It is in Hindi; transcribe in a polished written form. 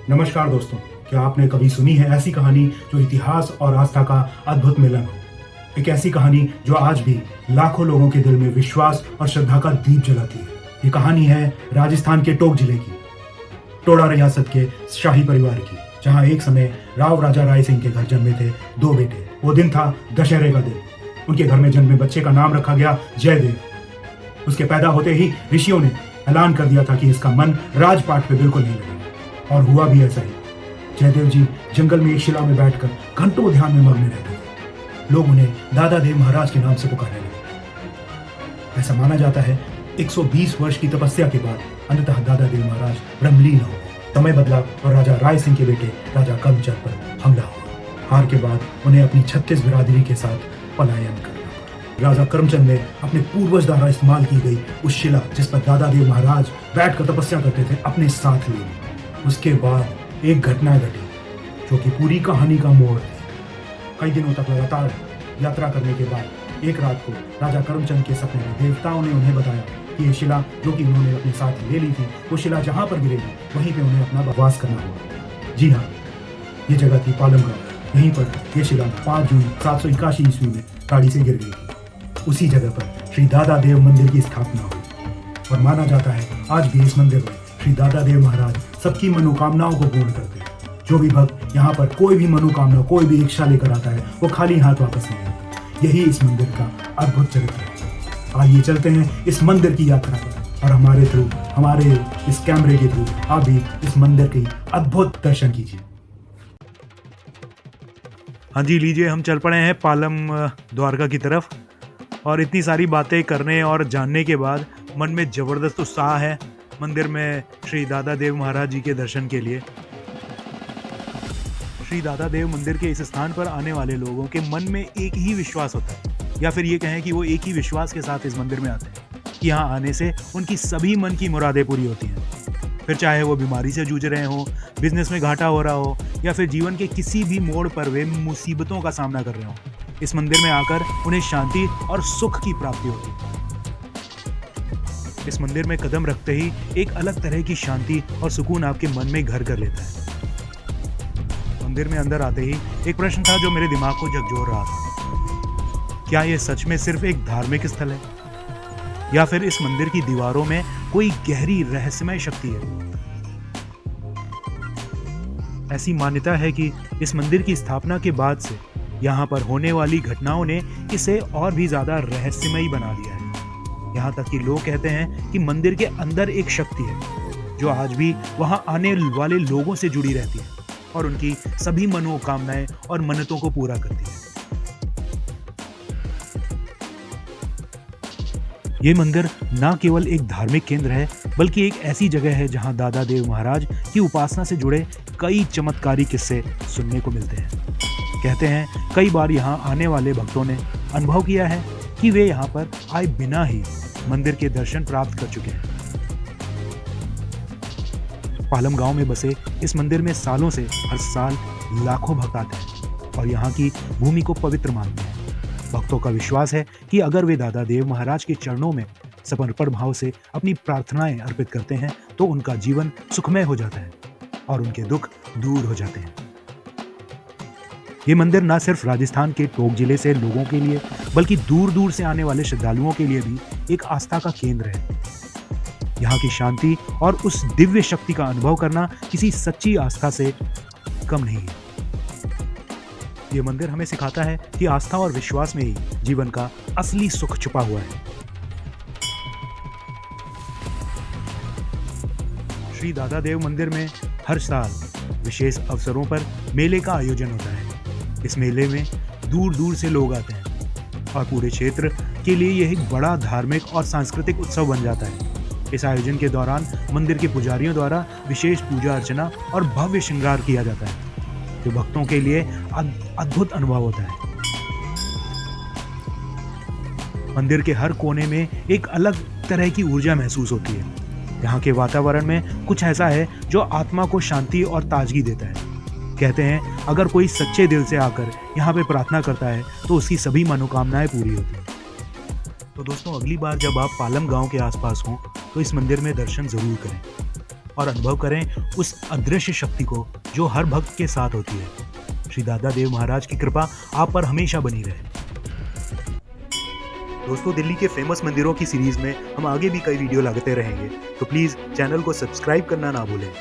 नमस्कार दोस्तों, क्या आपने कभी सुनी है ऐसी कहानी जो इतिहास और आस्था का अद्भुत मिलन हो? एक ऐसी कहानी जो आज भी लाखों लोगों के दिल में विश्वास और श्रद्धा का दीप जलाती है। ये कहानी है राजस्थान के टोंक जिले की, टोडा रियासत के शाही परिवार की, जहां एक समय राव राजा राय सिंह के घर जन्मे थे दो बेटे। वो दिन था दशहरे का दिन। उनके घर में जन्मे बच्चे का नाम रखा गया जयदेव। उसके पैदा होते ही ऋषियों ने ऐलान कर दिया था कि इसका मन राजपाट पे बिल्कुल नहीं लगेगा, और हुआ भी ऐसा ही। जयदेव जी जंगल में एक शिला में बैठकर घंटों ध्यान में मग्न रहते थे। लोग उन्हें दादा देव महाराज के नाम से पुकारने लगे। ऐसा माना जाता है 120 वर्ष की तपस्या के बाद अंततः दादा देव महाराज ब्रह्मलीन हो गए। समय बदला और राजा राय सिंह के बेटे राजा करमचंद पर हमला हुआ। हार के बाद उन्हें अपनी 36 बिरादरी के साथ पलायन करना पड़ा। राजा करमचंद ने अपने पूर्वज द्वारा इस्तेमाल की गई उस शिला जिस पर दादा देव महाराज बैठकर तपस्या करते थे अपने साथ ले ली। उसके बाद एक घटना घटी जो कि पूरी कहानी का मोड़ थी। कई दिनों तक लगातार यात्रा करने के बाद एक रात को राजा करमचंद के सपने में देवताओं ने उन्हें बताया कि ये शिला जो कि उन्होंने अपने साथ ले ली थी, वो शिला जहां पर गिरेगी वहीं पे उन्हें अपना वास करना होगा। जी हाँ, ये जगह थी पालम गांव। यहीं पर यह शिला 5 जून 781 ईस्वी में गाड़ी से गिर गई थी। उसी जगह पर श्री दादा देव मंदिर की स्थापना हुई और माना जाता है आज भी इस मंदिर में श्री दादा देव महाराज सबकी मनोकामनाओं को पूर्ण करते हैं। जो भी भक्त यहाँ पर कोई भी मनोकामना, कोई भी इच्छा लेकर आता है, वो खाली हाथ वापस नहीं आता। यही इस मंदिर का अद्भुत चरित्र है। आइए चलते हैं इस मंदिर की यात्रा पर और हमारे इस कैमरे के थ्रू आप भी इस मंदिर की अद्भुत दर्शन कीजिए। हाँ जी, लीजिए हम चल पड़े हैं पालम द्वारका की तरफ। और इतनी सारी बातें करने और जानने के बाद मन में ज़बरदस्त उत्साह है मंदिर में श्री दादा देव महाराज जी के दर्शन के लिए। श्री दादा देव मंदिर के इस स्थान पर आने वाले लोगों के मन में एक ही विश्वास होता है, या फिर ये कहें कि वो एक ही विश्वास के साथ इस मंदिर में आते हैं कि यहाँ आने से उनकी सभी मन की मुरादें पूरी होती हैं। फिर चाहे वो बीमारी से जूझ रहे हों, बिजनेस में घाटा हो रहा हो, या फिर जीवन के किसी भी मोड़ पर वे मुसीबतों का सामना कर रहे हों, इस मंदिर में आकर उन्हें शांति और सुख की प्राप्ति होती है। इस मंदिर में कदम रखते ही एक अलग तरह की शांति और सुकून आपके मन में घर कर लेता है। मंदिर में अंदर आते ही एक प्रश्न था जो मेरे दिमाग को झकझोर रहा था। क्या यह सच में सिर्फ एक धार्मिक स्थल है, या फिर इस मंदिर की दीवारों में कोई गहरी रहस्यमय शक्ति है? ऐसी मान्यता है कि इस मंदिर की स्थापना के बाद से यहाँ पर होने वाली घटनाओं ने इसे और भी ज्यादा रहस्यमयी बना दिया है। यहाँ तक कि लोग कहते हैं कि मंदिर के अंदर एक शक्ति है जो आज भी वहाँ आने वाले लोगों से जुड़ी रहती है और उनकी सभी मनोकामनाएं और मन्नतों को पूरा करती है। ये मंदिर न केवल एक धार्मिक केंद्र है, बल्कि एक ऐसी जगह है जहाँ दादा देव महाराज की उपासना से जुड़े कई चमत्कारी किस्से सुनने को मिलते हैं। कहते हैं कई बार यहाँ आने वाले भक्तों ने अनुभव किया है कि वे यहाँ पर आए बिना ही मंदिर के दर्शन प्राप्त कर चुके हैं। पालम गांव में बसे इस मंदिर में सालों से हर साल लाखों भक्त आते हैं और यहाँ की भूमि को पवित्र मानते हैं। भक्तों का विश्वास है कि अगर वे दादा देव महाराज के चरणों में समर्पण भाव से अपनी प्रार्थनाएं अर्पित करते हैं तो उनका जीवन सुखमय हो जाता है और उनके दुख दूर हो जाते हैं। ये मंदिर न सिर्फ राजस्थान के टोंक जिले से लोगों के लिए, बल्कि दूर दूर से आने वाले श्रद्धालुओं के लिए भी एक आस्था का केंद्र है। यहाँ की शांति और उस दिव्य शक्ति का अनुभव करना किसी सच्ची आस्था से कम नहीं है। ये मंदिर हमें सिखाता है कि आस्था और विश्वास में ही जीवन का असली सुख छुपा हुआ है। श्री दादा देव मंदिर में हर साल विशेष अवसरों पर मेले का आयोजन होता है। इस मेले में दूर दूर से लोग आते हैं और पूरे क्षेत्र के लिए यह एक बड़ा धार्मिक और सांस्कृतिक उत्सव बन जाता है। इस आयोजन के दौरान मंदिर के पुजारियों द्वारा विशेष पूजा अर्चना और भव्य श्रृंगार किया जाता है, जो भक्तों के लिए अद्भुत अनुभव होता है। मंदिर के हर कोने में एक अलग तरह की ऊर्जा महसूस होती है। यहाँ के वातावरण में कुछ ऐसा है जो आत्मा को शांति और ताजगी देता है। कहते हैं अगर कोई सच्चे दिल से आकर यहाँ पे प्रार्थना करता है तो उसकी सभी मनोकामनाएं पूरी होती हैं। तो दोस्तों, अगली बार जब आप पालम गांव के आसपास हों तो इस मंदिर में दर्शन जरूर करें। और अनुभव करें उस अदृश्य शक्ति को जो हर भक्त के साथ होती है। श्री दादा देव महाराज की कृपा आप पर हमेशा बनी रहे। दोस्तों, दिल्ली के फेमस मंदिरों की सीरीज में हम आगे भी कई वीडियो लाते रहेंगे, तो प्लीज़ चैनल को सब्सक्राइब करना ना भूलें।